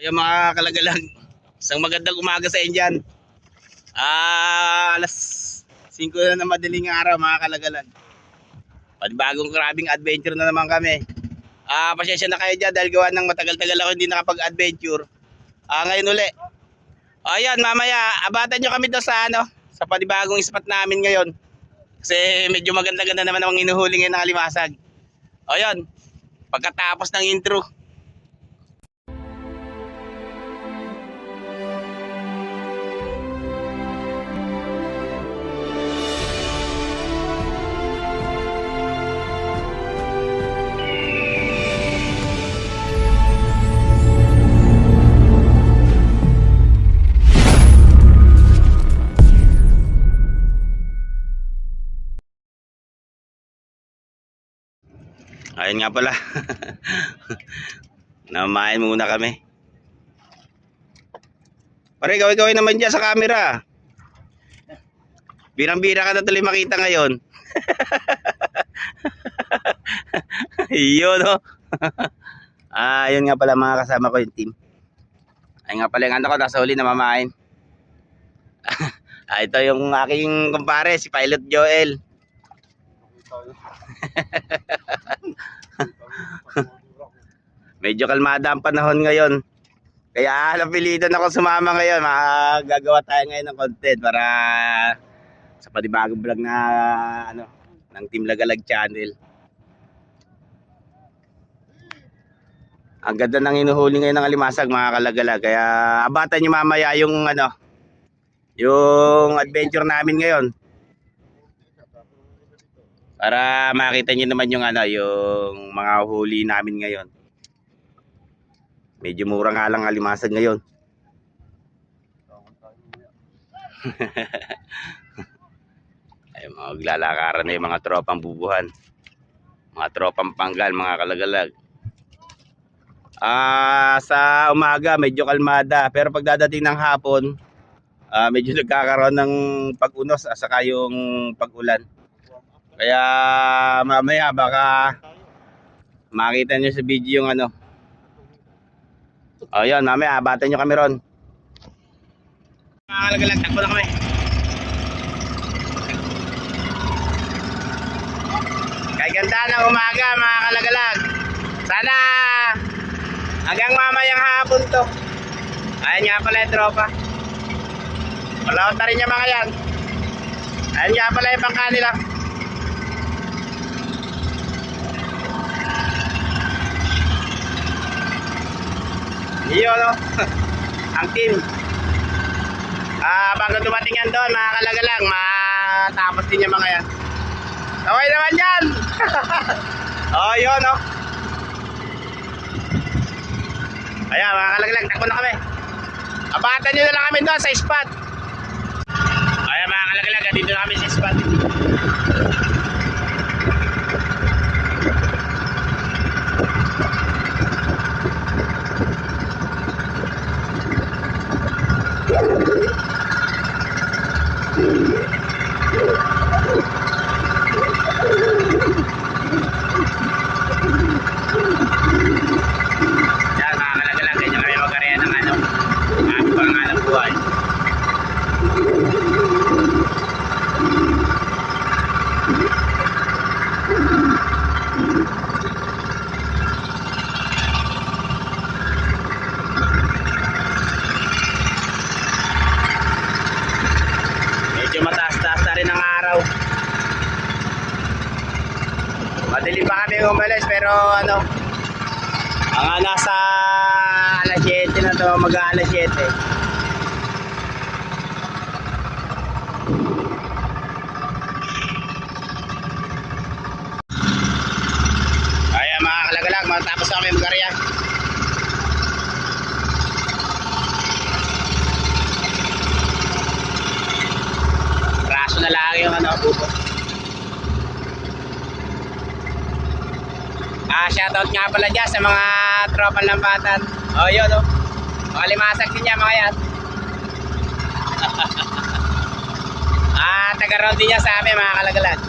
Ayun mga kalagalag, isang magandang umaga sa inyo dyan. Alas 5 na ng madaling araw mga kalagalag. Panibagong grabing adventure na naman kami. Pasensya na kayo dyan dahil gawa ng matagal-tagal ako hindi nakapag-adventure. Ngayon uli. Ayan, mamaya abatan nyo kami doon sa sa panibagong spot namin ngayon. Kasi medyo maganda-ganda naman ang inuhuli ngayon ng alimasag. Ayan, pagkatapos ng intro. Ayun nga pala. Namain muna kami. Pare, gawin naman dyan sa camera. Birang-bira ka na tuloy makita ngayon. Yun, no? Yun nga pala mga kasama ko yung team. Ayun nga pala yung ko, nasa huli na mamain. Ito yung aking kumpare, si Pilot Joel. Medyo kalmada ang panahon ngayon. Kaya napilitan ako sumama ngayon. Magagawa tayo ngayon ng content para sa panibagong vlog na ng Team Lagalag Channel. Ang ganda ng inuhuli ngayon ng alimasag mga kalagalag. Kaya abatan nyo mamaya yung yung adventure namin ngayon. Para makita niyo naman yung yung mga huli namin ngayon. Medyo mura nga lang alimasag ngayon. Ay maglalakaran na yung mga tropang bubuhan. Mga tropang panggal, mga kalagalag. Sa umaga medyo kalmada, pero pagdadating ng hapon, medyo nagkakaroon ng pag-unos at saka yung pag-ulan. Kaya mamaya baka makita nyo sa video yung Ayan, mamaya abatan nyo kami ron. Mga kalagalag, takbo na kami. Kaya ganda ng umaga mga kalagalag. Sana hanggang mamayang hapon to. Ayan nga pala yung tropa. Wala ko rin niya mga yan. Ayan nga pala yung bangka nila. Iyo no. Ang team. Bago dumating yan doon mga kalagalang, matapos din yung mga yan. Okay naman yan. Oh yun no. Ayan mga kalagalang, takbo na kami. Abatan nyo na lang kami doon sa spot. Ayan mga kalagalang, dito na kami sa spot. Madali pa kami umalis pero mga nasa alas 7 na to, mag-alas 7. Kaya mga kalagalag, matapos na kami mag-area. Raso na lang yung bubo. Shoutout nga pala dyan sa mga tropang lampatan. Yun mga limasag din yan mga yan. Taga-round din niya sa amin mga kalagalag.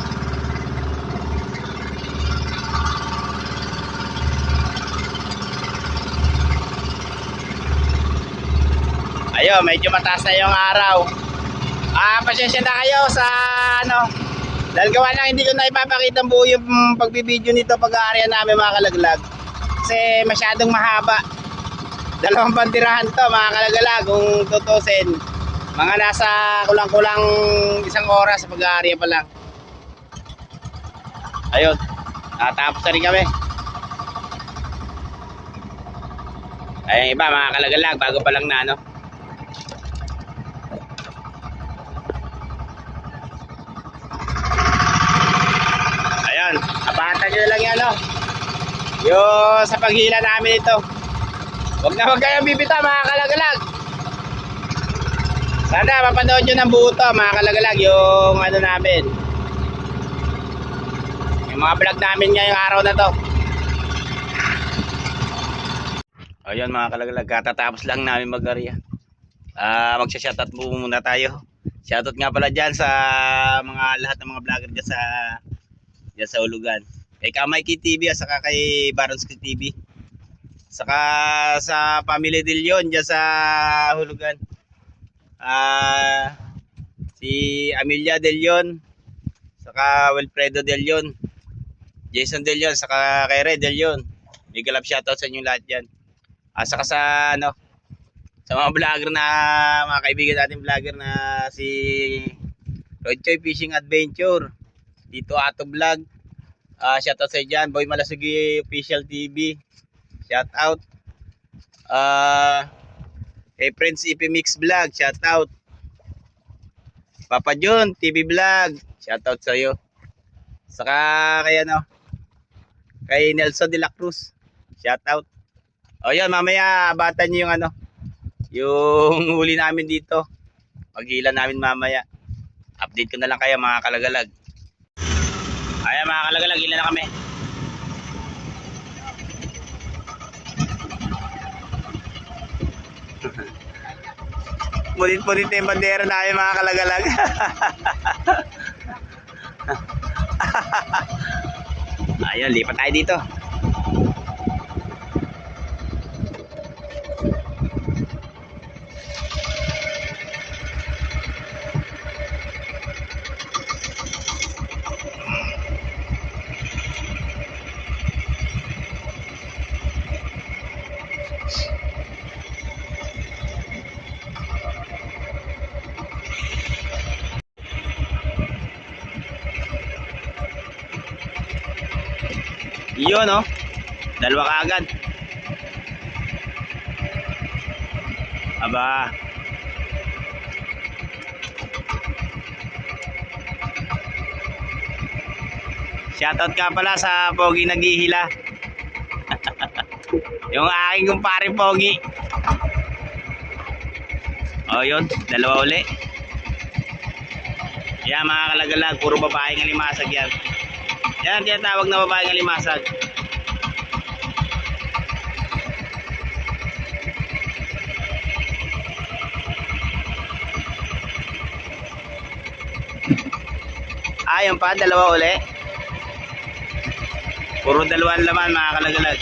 Ayun, medyo mataas na yung araw. Pasensya na kayo sa ano. Dahil gawa lang hindi ko na ipapakita buo yung pagbibideo nito pag-aarya namin mga kalaglag. Kasi masyadong mahaba. Dalawang bandirahan to mga kalagalag kung tutusin. Mga nasa kulang-kulang 1 oras sa pag-aarya pa lang. Ayun, natapos na rin kami. Ayun iba mga kalagalag, bago pa lang na ano. Ayun, abatan nyo lang yan no. Yung sa paghila namin ito. Huwag kayong bibita mga kalagalag. Sana mapanood nyo ng buo to mga kalagalag. Yung ano namin, yung mga vlog namin ngayong araw na to. Ayun mga kalagalag, katatapos lang namin mag-arya. Magsha-shoutout muna tayo. Shoutout nga pala dyan sa mga lahat ng mga vlogger dyan sa Ulugan. Kay Kamay TV at saka kay Baronsky TV. Saka sa Family De Leon dyan sa Hulugan. Si Amelia De Leon, saka Wilfredo De Leon, Jason De Leon, saka kay Red De Leon. Big love shoutout sa inyo lahat dyan. Saka sa ano, sa mga vlogger na mga kaibigan natin vlogger na si Rodchoy Fishing Adventure, Tito Ato Vlog, shoutout sa dyan. Boy Malasugi Official TV, shoutout. Kay Prince EP Mix Vlog, shoutout. Papa John TV Vlog, shoutout sa iyo. Saka kay ano, kay Nelson de la Cruz, shoutout. O yan, mamaya abatan niyo yung ano, yung huli namin dito. Paghila namin mamaya. Update ko na lang kayo mga kalagalag. Ayan mga kalagalag, hila na kami. Pulit-pulit na yung bandera namin mga kalagalag. Ayun, lipat tayo dito. Yun no, dalawa kaagad. Aba, shoutout ka pala sa Pogi naghihila. Yung aking kumpare Pogi. O yun, dalawa uli. Yan mga kalagalag, puro babaeng alimasag yan. Yan ang tinatawag na babaeng alimasag. Ayun pa, dalawa uli. Puro dalawang laman mga kalagalag.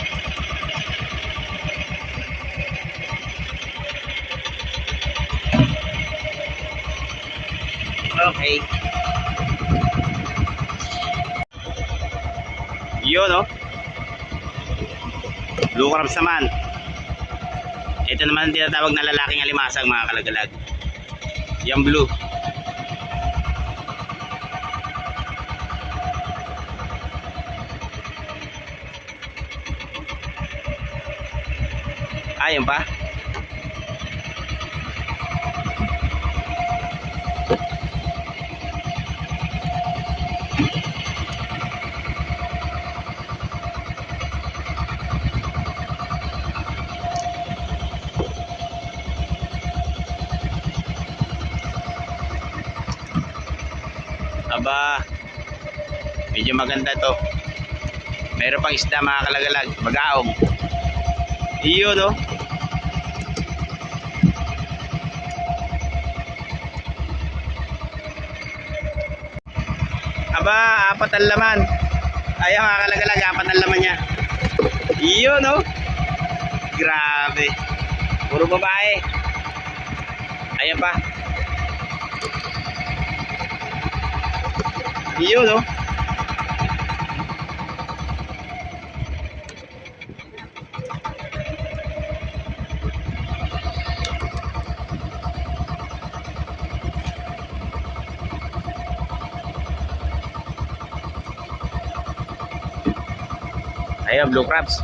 Okay. Yun no, blue crabs naman. Ito naman ang tinatawag na lalaking alimasag mga kalagalag. Yung blue. Ayun pa. Aba, medyo maganda to. Meron pang isda mga kalagalag, magaong. Iyo no. Aba, apat ang laman. Ayaw mga kalagalag, apat ang laman niya. Iyo no. Grabe. Puro babae. Ayan pa. Yun, no? Ayan, blue crabs.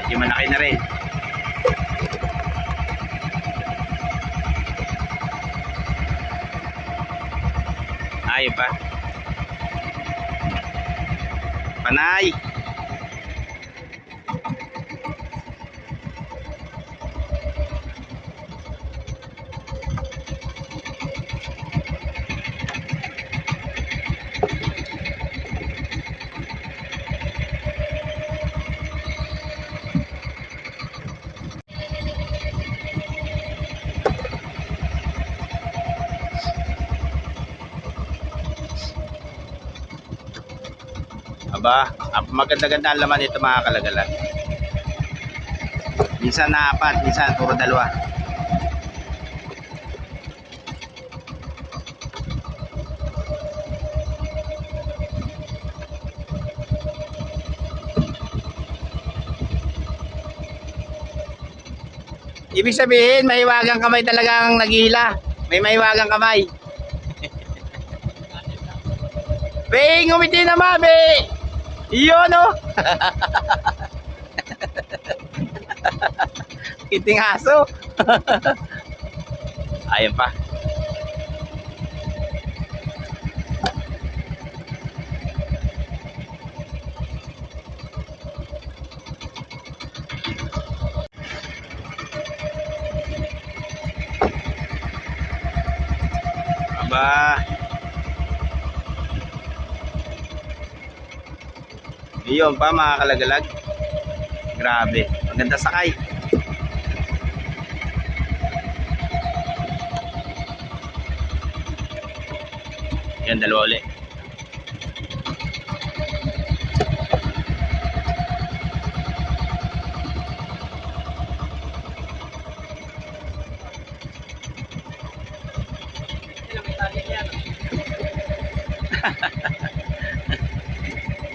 Medyo malaki na rin. Ayun pa. Panay. Aba, maganda-ganda ang laman nito mga kalagalan. Minsan na 4, minsan puro 2. Ibig sabihin, may hiwagang kamay talagang naghihila. May mahiwagang kamay. Be, ngumiti naman, be! Iyon, no? Kiting aso. Ayun pa. Aba. Iyon pa mga kalagalag. Grabe, maganda sakay. Yan, 2 ulit.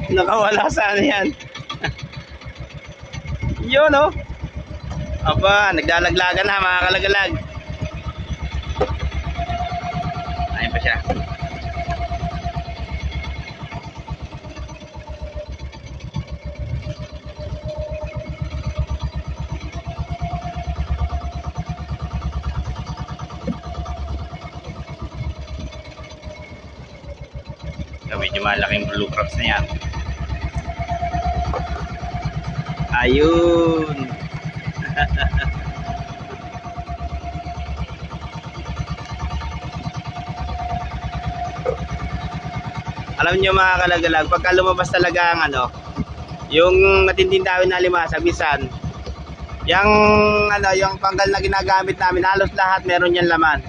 Nakawala sa ano yan. Yun, no? Aba, naglalaglagan na mga kalagalag. Ayun pa siya. Medyo malaking blue crabs na yan. Ayun. Alam nyo mga kalagalag, pagka lumabas talaga ang ano, yung matinding dawin na limasag, bisan yung ano, yung panggal na ginagamit namin, halos lahat meron yan laman.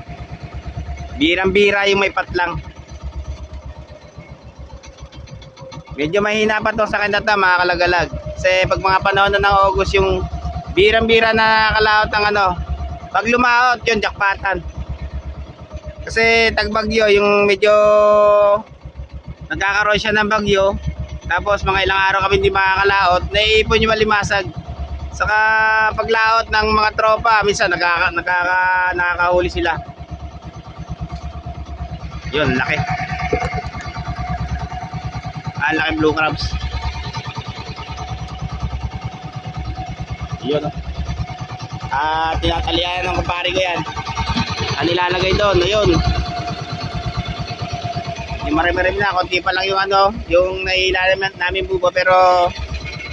Birang-bira yung may patlang. Medyo mahina pa to sa kanata mga kalagalag. Kasi pag mga panahon na ng August, yung birang-bira na kalaot ang ano, pag lumaot yun, jackpotan. Kasi tagbagyo, yung medyo nagkakaroon siya ng bagyo, tapos mga ilang araw kami hindi makakalaot, naiipon yung malimasag. Saka paglaot ng mga tropa, minsan nakakahuli sila. Yun, laki. Laking blue crabs. Yun. Tinatalian ng kumpare ko yan. Nilalagay doon. Ayun. Yung marami-rami na. Konti pa lang yung ano, yung nailalim namin bubo. Pero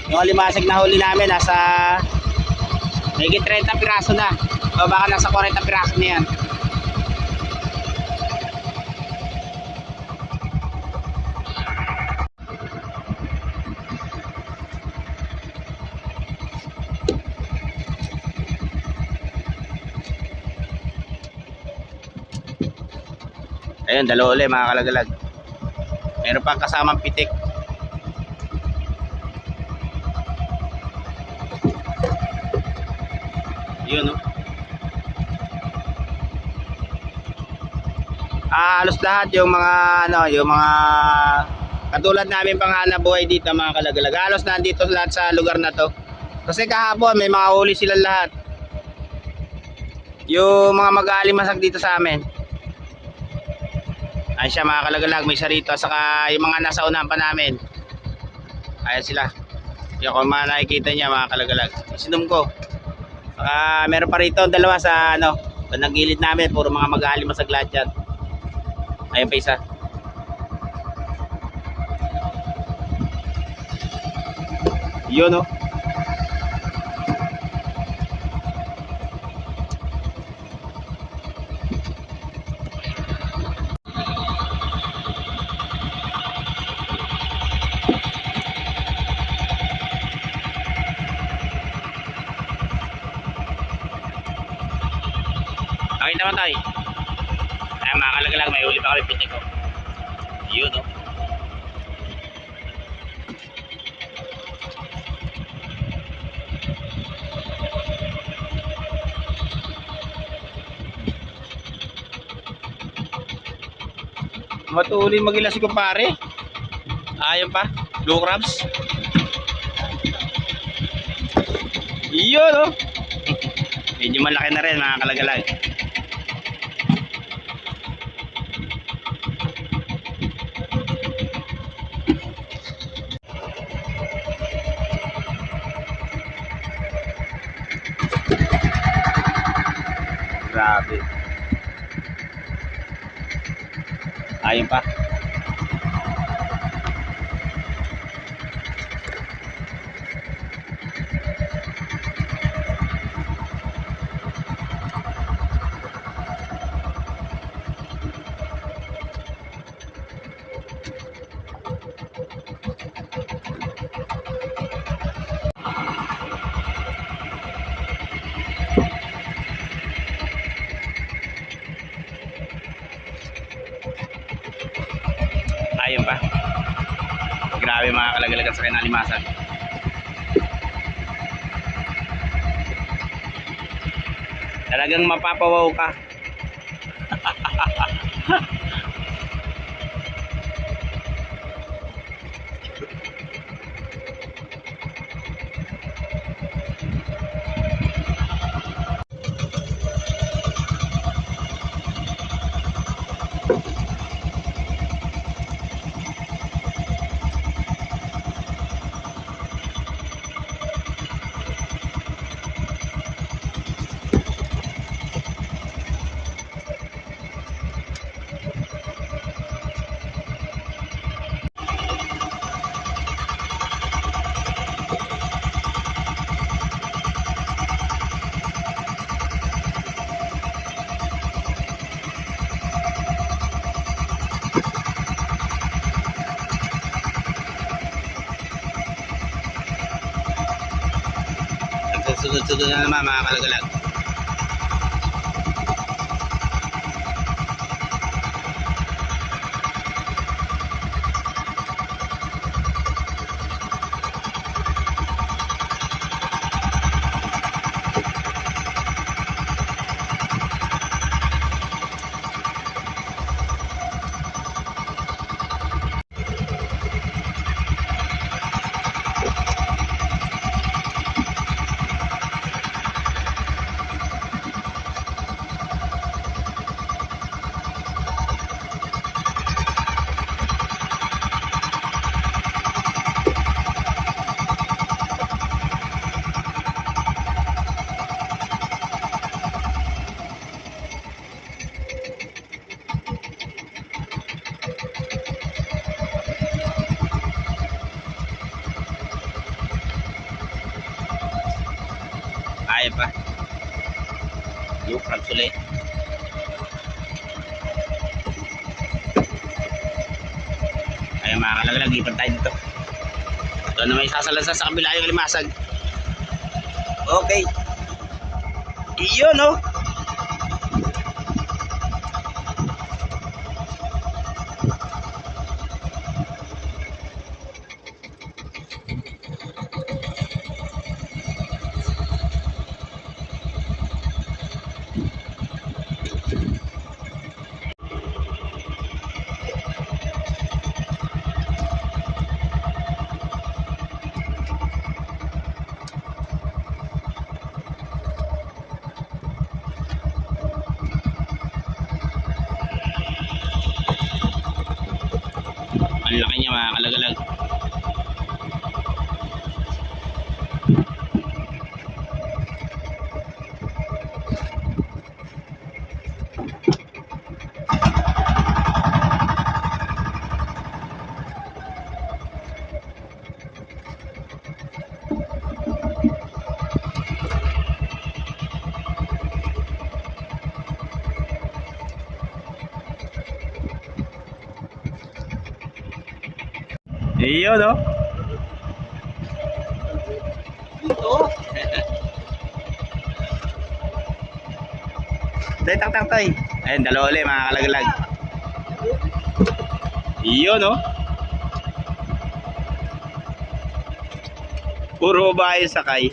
yung alimasag na huli namin, nasa higit 30 piraso na. O baka nasa 40 piraso na yan. Ayun, 2 ulit mga kalagalag. Meron pang kasamang pitik. Yun, no? Halos lahat yung mga ano, yung mga katulad namin panghanap buhay dito mga kalagalag. Halos nandito lahat sa lugar na to. Kasi kahapon may mga huli sila lahat. Yung mga mag-aalimasag dito sa amin. Ayun siya mga kalagalag, may isa rito. Saka yung mga nasa unahan pa namin. Ayan sila. Yung kung nakikita niya mga kalagalag. Sinum ko. Saka meron pa rito dalawa sa ano, sa gilid namin. Puro mga mag-aalimasag lahat yan. Ayun pa isa. Yun, no? Okay naman tayo. Ay mga kalagalag, may uli pa kami pitik ko. Yun, no? Matuloy magila si kumpare. Ayun pa, blue crabs. Yun, no? Medyo malaki na rin mga kalagalag. Grabe. Ayun pa. Ayun pa. Grabe mga kalagalagan sa kinalimasan. Talagang mapapawaw ka. Sunod-sunod na naman mga kalagalag. Ayun pa. Yung crabs ulit. Ayun mga kalagalag, ipan tayo dito. Ito na may sasalasa sa kabila yung limasag. Okay. Iyon, no? Iyon, no? Dito. Tay. Ayun, dalawa ulit mga kalagalag. Iyon, no? Puro babae sakay.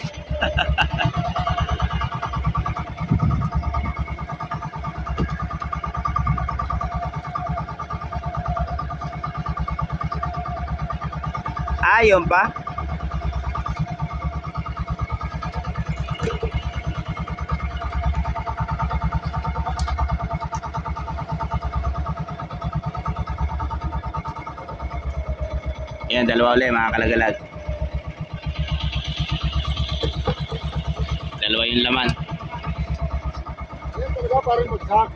Ayun pa. Yan, dalawa ulit mga kalagalag. Dalawa yung laman. Yan talaga parang bagsak.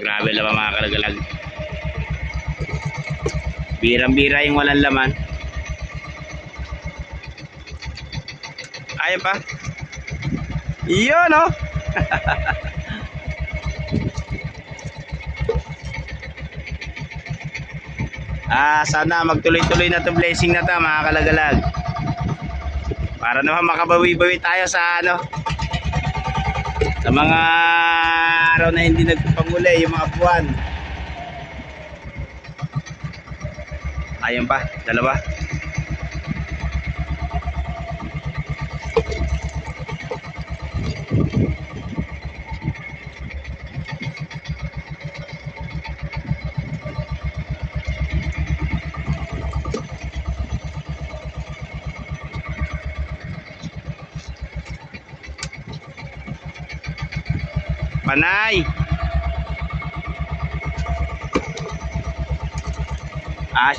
Grabe naman mga kalagalag. Birang-bira yung walang laman. Ayun pa. Iyon, no? Sana magtuloy-tuloy na to blessing na to mga kalagalag. Para naman makabawi-bawi tayo sa ano, sa mga araw na hindi nagpapanguli, yung mga buwan. Ayun pa, dalawa. Panay.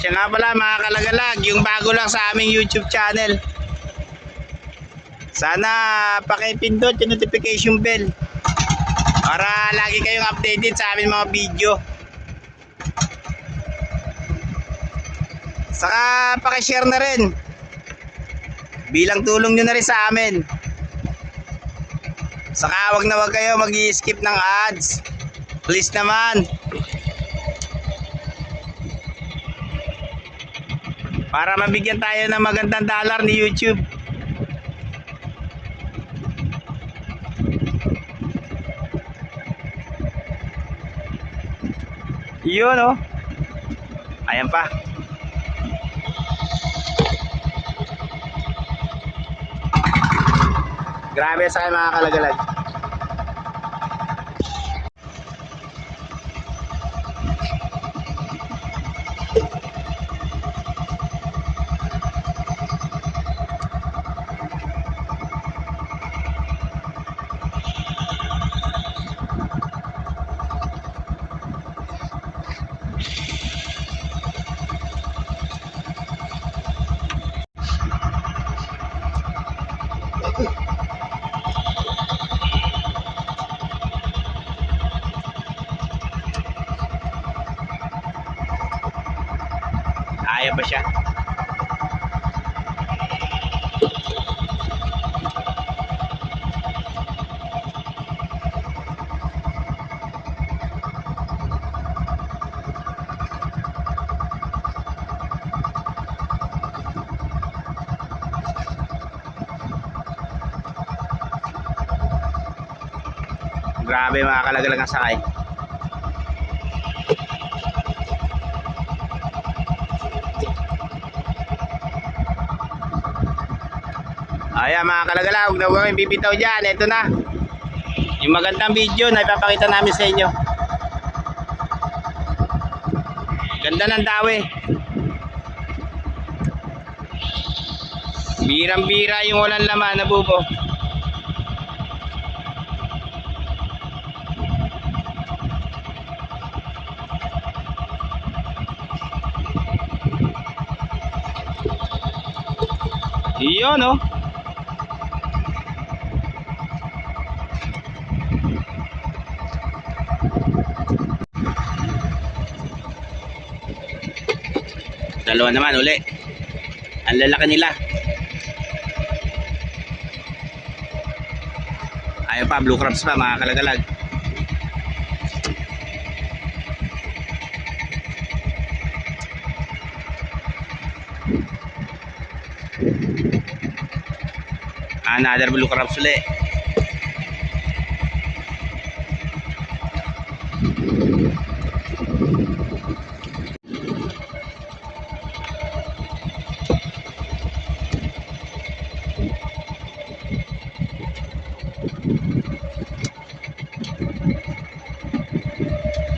Siya nga pala mga kalagalag, yung bago lang sa aming YouTube channel. Sana pakipindot yung notification bell para lagi kayong updated sa aming mga video. Saka pakishare na rin. Bilang tulong nyo na rin sa amin. Saka wag na wag kayo mag-i-skip ng ads. Please naman. Para mabigyan tayo ng magandang dollar ni YouTube. Yun, oh. Ayan pa. Grabe sa akin mga kalagalag. Kaya ba siya? Grabe mga kalagalag ang sakay. Ayan mga kalagalag, huwag na huwag kayong bibitaw dyan. Ito na yung magandang video na ipapakita namin sa inyo. Ganda ng dawi. Birang-bira yung walang laman na bubo. Iyon, no? Dalawa naman uli. Ang lalaki nila. Ayun pa, blue crabs pa mga kalagalag. Another blue crabs uli.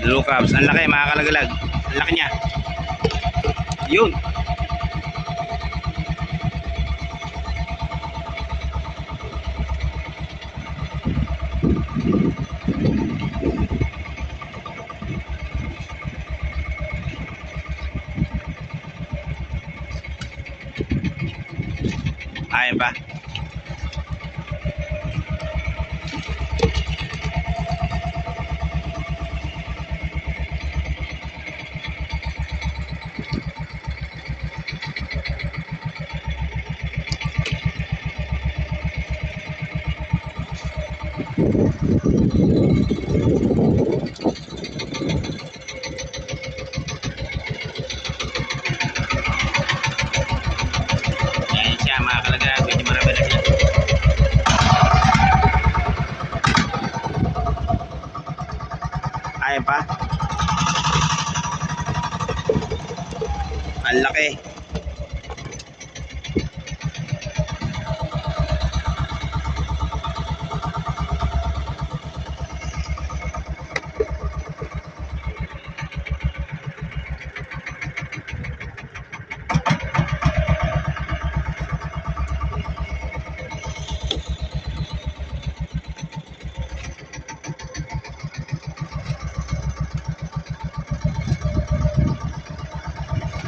Blue crabs, ang laki mga kalagalag. Ang laki niya. Yun. Ayan pa. Ayan siya mga kalagalag, medyo marami na siya. Ayan pa. Ang laki.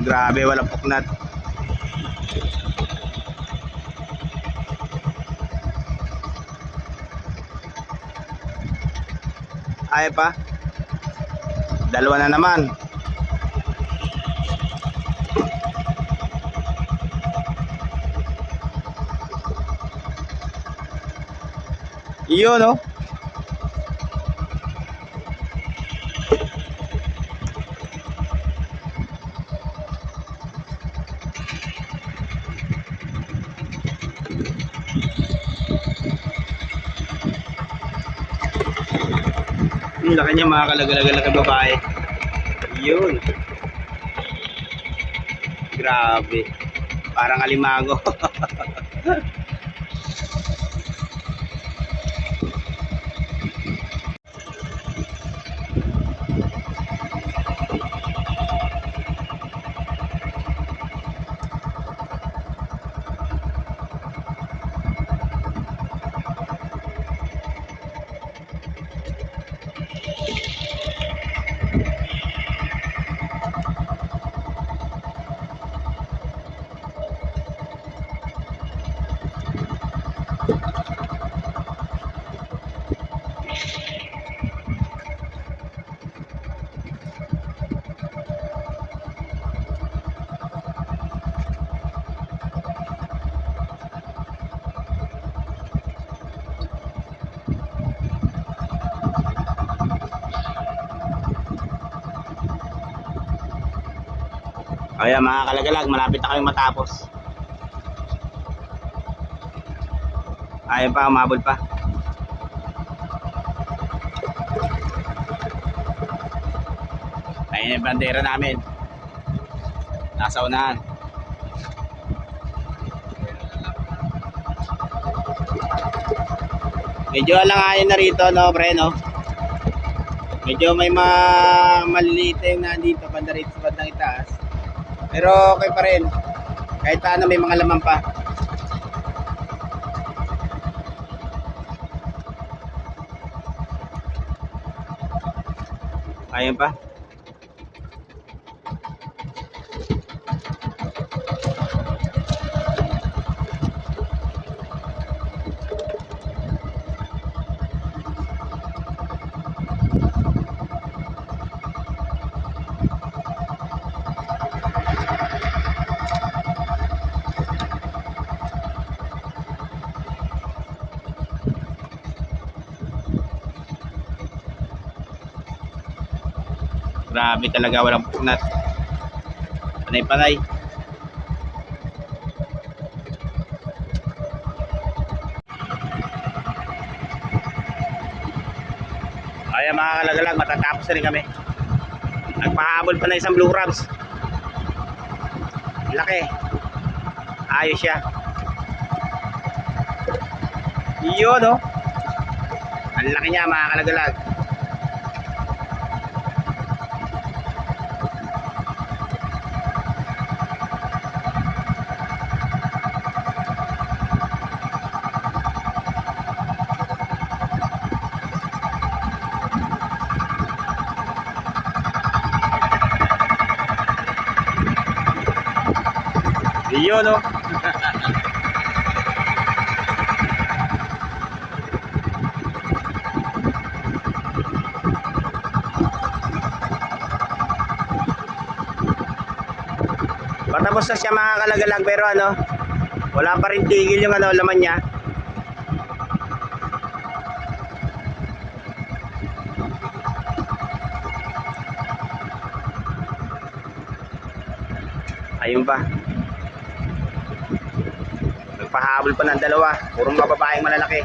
Grabe, walang puknat. Ay pa. Dalawa na naman. Iyon, no? Yung laki niya mga kalagalag na babae. Yun. Grabe. Parang alimago. Kaya mga kalagalag, malapit na kayong matapos. Ayun pa, umabol pa. Ayun yung bandera namin. Nasa unahan. Medyo alanganin na rito, no, pre, no? Medyo may maliliit yung nandito, banda rito sa bandang itaas. Pero okay pa rin. Kahit paano may mga laman pa. Ayun pa. Grabe talaga, walang punat. Panay-panay. Kaya mga kalagalag, matatapos na rin kami. Nagpahabol pa na isang blue crabs. Laki. Ayos siya. Yun, no? Ang laki niya mga kalagalag. Yun, no? Patapos na siya mga kalagalag, pero ano, wala pa rin tigil yung ano, laman niya. Ayun pa. Nagpahabol pa ng dalawa. Purong mababaeng malalaki.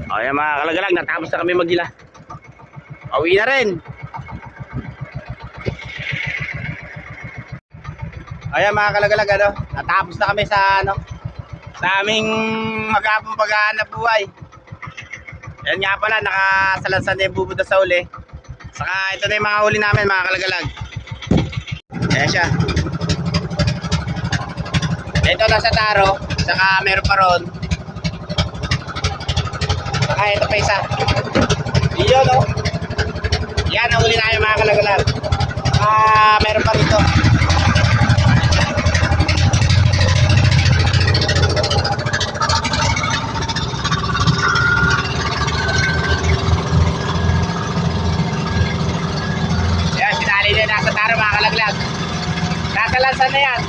Ayan mga kalagalag, natapos na kami magila. Pauwi na rin. Ayan mga kalagalag, ano, natapos na kami sa ano, sa aming maghapong paghahanap buhay. Ayan nga pala, nakasalansan na yung bubuda sa uli. Saka ito na yung mga huli namin mga kalagalag. Ayan siya. Ito nasa taro, saka meron pa ron. Saka ito pa isa. Iyon, no? Yan ang huli namin mga kalagalag. Meron pa rito. Nasa taro mga kalaglag. Nasa lansan na yan.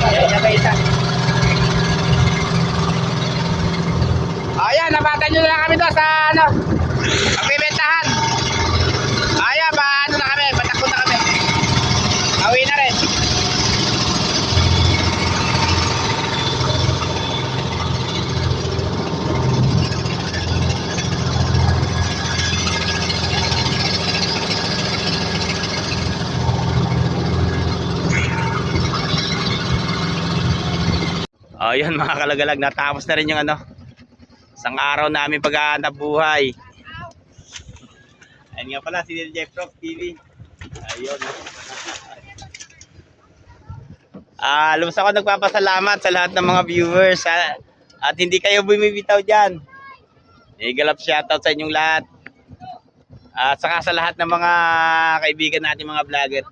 Ayan na isa. Ayan, nabatan nyo na lang kami doon sa ano, magbibentahan. Ayan, ano na kami, patakbo na kami. Awi na rin. Ayun mga kalagalag, natapos na rin yung ano, isang araw namin paghahanap buhay. Ayun nga pala, si Jeff Rock TV. Ayun. Lubos ako nagpapasalamat sa lahat ng mga viewers at hindi kayo bumibitaw dyan. Galap shoutout sa inyong lahat. At saka sa lahat ng mga kaibigan natin mga vlogger.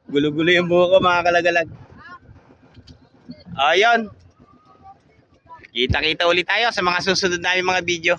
Gulo-gulo yung buho ko mga kalagalag. Ayun. Kita-kita ulit tayo sa mga susunod namin mga video.